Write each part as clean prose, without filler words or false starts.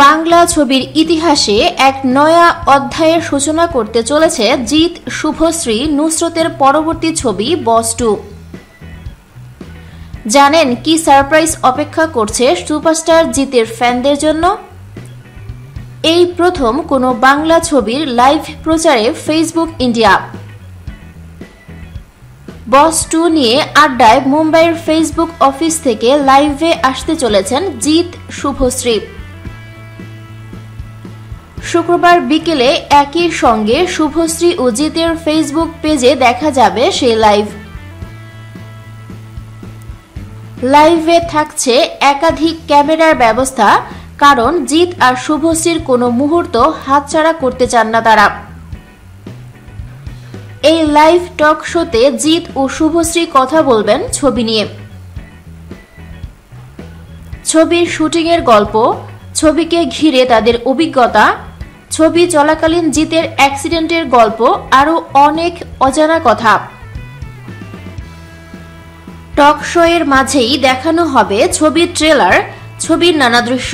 বাংলা ছবির ইতিহাসে এক নয়া অধ্যায়ের সূচনা করতে চলেছে জিৎ, শুভশ্রী, নুসরতের পরবর্তী ছবি বস 2। জানেন কি সারপ্রাইজ অপেক্ষা করছে সুপারস্টার জিতের ফ্যানদের জন্য? এই প্রথম কোনো বাংলা ছবির লাইভ প্রচারে ফেসবুক ইন্ডিয়া। বস 2 নিয়ে আড্ডায় মুম্বাইয়ের ফেসবুক অফিস থেকে লাইভে আসতে চলেছেন জিৎ, শুভশ্রী। শুক্রবার বিকেলে একই সঙ্গে শুভশ্রী ও জিতের ফেসবুক পেজে দেখা যাবে সেই লাইভে থাকছে একাধিক ক্যামেরার ব্যবস্থা, কারণ জিৎ আর শুভশ্রীর কোনো মুহূর্ত হাতছাড়া করতে চান না তারা। এই লাইভ টক শোতে জিৎ ও শুভশ্রী কথা বলবেন ছবি নিয়ে, ছবির শুটিংয়ের গল্প, ছবিকে ঘিরে তাদের অভিজ্ঞতা, ছবি চলাকালীন জিতের অ্যাক্সিডেন্টের গল্প, আরো অনেক অজানা কথা। টক শো এর মাঝেই দেখানো হবে ছবির ট্রেলার, ছবির নানা দৃশ্য।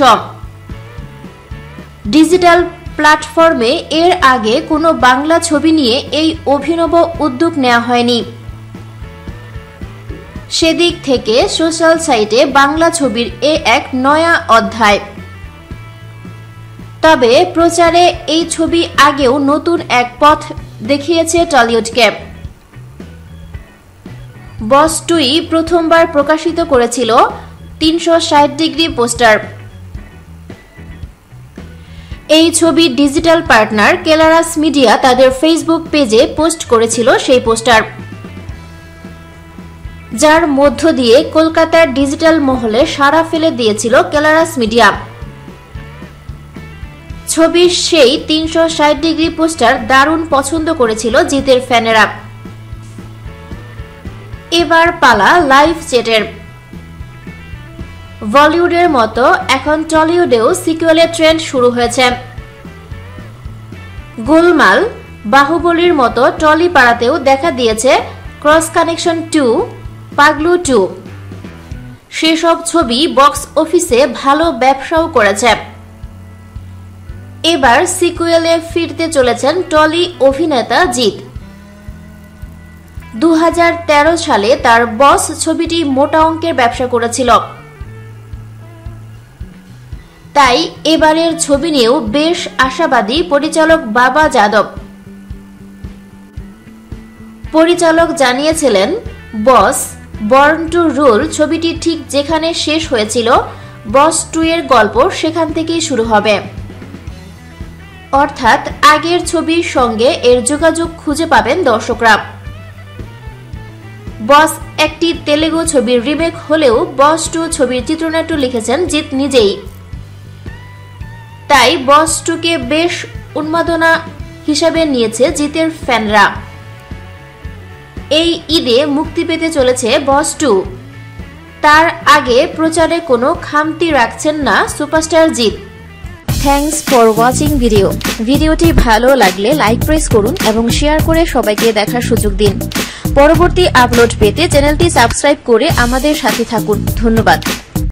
ডিজিটাল প্ল্যাটফর্মে এর আগে কোনো বাংলা ছবি নিয়ে এই অভিনব উদ্যোগ নেওয়া হয়নি। সেদিক থেকে সোশ্যাল সাইটে বাংলা ছবির এক নয়া অধ্যায়। তবে প্রচারে এই ছবি আগেও নতুন এক পথ দেখিয়েছে টলিউডকে। বস 2 প্রথমবার প্রকাশিত করেছিল 360 ডিগ্রি পোস্টার। এই ছবির ডিজিটাল পার্টনার কেলারাস মিডিয়া তাদের ফেসবুক পেজে পোস্ট করেছিল সেই পোস্টার, যার মধ্য দিয়ে কলকাতার ডিজিটাল মহলে সাড়া ফেলে দিয়েছিল কেলারাস মিডিয়া। ছবির সেই 360 ডিগ্রি পোস্টার দারুণ পছন্দ করেছিল জিতের ফ্যানেরা। এবার পালা লাইভ চ্যাটের। বলিউডের মতো এখন টলিউডেও সিকুয়েলের ট্রেন্ড শুরু হয়েছে। গোলমাল, বাহুবলীর মতো টলি পাড়াতেও দেখা দিয়েছে ক্রস কানেকশন 2, পাগলু 2। সেসব ছবি বক্স অফিসে ভালো ব্যবসাও করেছে। এবার সিকুয়েলে ফিরতে চলেছেন টলি অভিনেতা জিৎ। 2013 সালে তার বস ছবিটি মোটা অঙ্কের ব্যবসা করেছিল, তাই এবারের ছবি নিয়েও বেশ আশাবাদী পরিচালক বাবা যাদব। পরিচালক জানিয়েছিলেন, বস, বর্ন টু রুল ছবিটি ঠিক যেখানে শেষ হয়েছিল বস 2 এর গল্প সেখান থেকেই শুরু হবে। অর্থাৎ আগের ছবির সঙ্গে এর যোগাযোগ খুঁজে পাবেন দর্শকরা। বস একটি তেলেগু ছবির রিমেক হলেও বস 2 ছবির চিত্রনাট্য লিখেছেন জিৎ নিজেই। তাই বস 2 কে বেশ উন্মাদনা হিসাবে নিয়েছে জিতের ফ্যানরা। এই ঈদে মুক্তি পেতে চলেছে বস 2। তার আগে প্রচারে কোনো খামতি রাখছেন না superstar Jeet. Thanks for watching ভিডিওটি ভালো লাগলে লাইক প্রেস করুন এবং শেয়ার করে সবাইকে দেখার সুযোগ দিন। পরবর্তী আপলোড পেতে চ্যানেলটি সাবস্ক্রাইব করে আমাদের সাথে থাকুন। ধন্যবাদ।